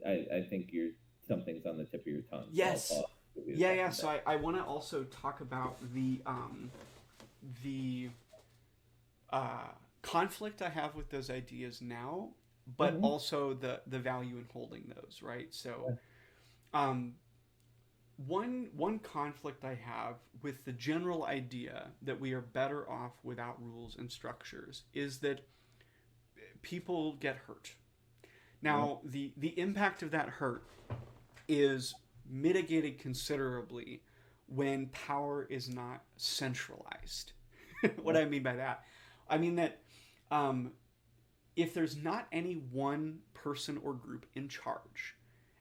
I think you're something's on the tip of your tongue, so I'll Yes. pause. Give you a Yeah. second So there. I want to also talk about the uh, conflict I have with those ideas now, but Mm-hmm. also the value in holding those. Right. So Yeah. um, one conflict I have with the general idea that we are better off without rules and structures is that people get hurt. Yeah. Now, the impact of that hurt is mitigated considerably when power is not centralized. What Yeah. do I mean by that? I mean that um, if there's not any one person or group in charge,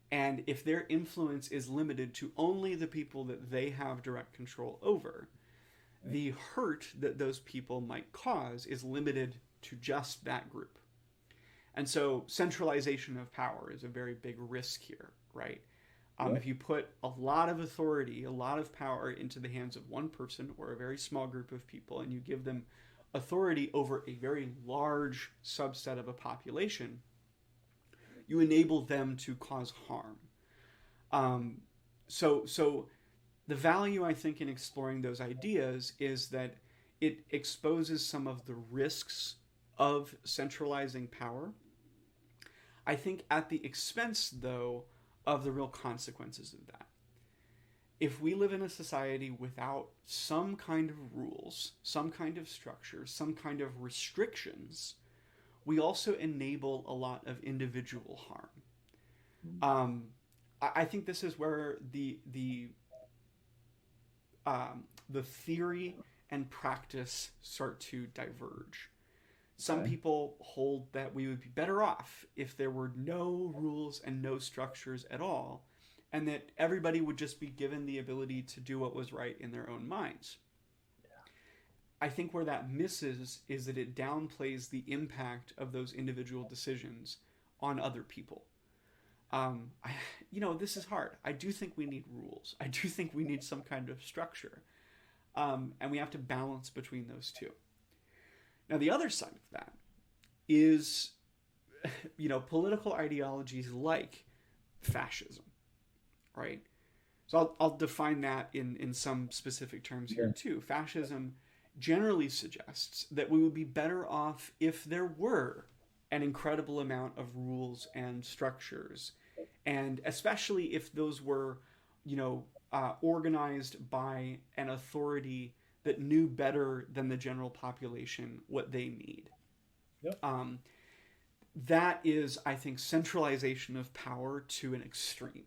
and if their influence is limited to only the people that they have direct control over, Right. the hurt that those people might cause is limited to just that group. And so centralization of power is a very big risk here, right? Yeah. If you put a lot of authority, a lot of power into the hands of one person or a very small group of people, and you give them authority over a very large subset of a population, you enable them to cause harm. Um, so the value I think in exploring those ideas is that it exposes some of the risks of centralizing power. I think at the expense, though, of the real consequences of that. If we live in a society without some kind of rules, some kind of structure, some kind of restrictions, we also enable a lot of individual harm. Um, I think this is where the theory and practice start to diverge. Some Okay. people hold that we would be better off if there were no rules and no structures at all, and that everybody would just be given the ability to do what was right in their own minds. I think where that misses is that it downplays the impact of those individual decisions on other people. I, this is hard. I do think we need rules. I do think we need some kind of structure, and we have to balance between those two. Now, the other side of that is, political ideologies like fascism, right? So I'll define that in some specific terms here Sure. too. Fascism generally suggests that we would be better off if there were an incredible amount of rules and structures, and especially if those were, organized by an authority that knew better than the general population what they need. Yep. Um, that is, I think, centralization of power to an extreme.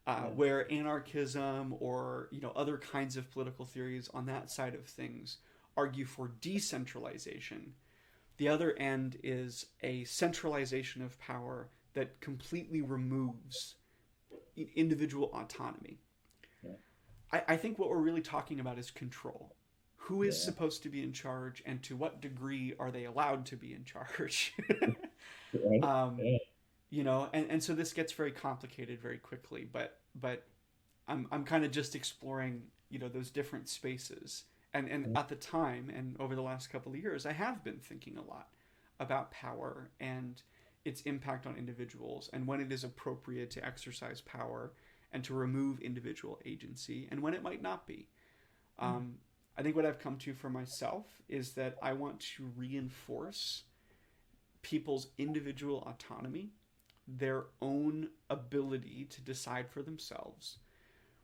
Yeah. Where anarchism or other kinds of political theories on that side of things argue for decentralization. The other end is a centralization of power that completely removes individual autonomy. Yeah. I think what we're really talking about is control. Who is Yeah. supposed to be in charge, and to what degree are they allowed to be in charge? Right. um, Yeah. and so this gets very complicated very quickly. But I'm kind of just exploring those different spaces. And Yeah. at the time and over the last couple of years, I have been thinking a lot about power and its impact on individuals, and when it is appropriate to exercise power and to remove individual agency, and when it might not be. Um, I think what I've come to for myself is that I want to reinforce people's individual autonomy, their own ability to decide for themselves,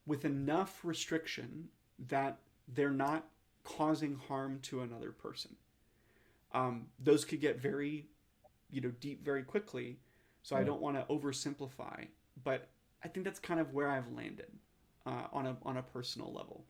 with enough restriction that they're not causing harm to another person. Those could get very, deep very quickly. So I Yeah. don't want to oversimplify, but I think that's kind of where I've landed on a personal level.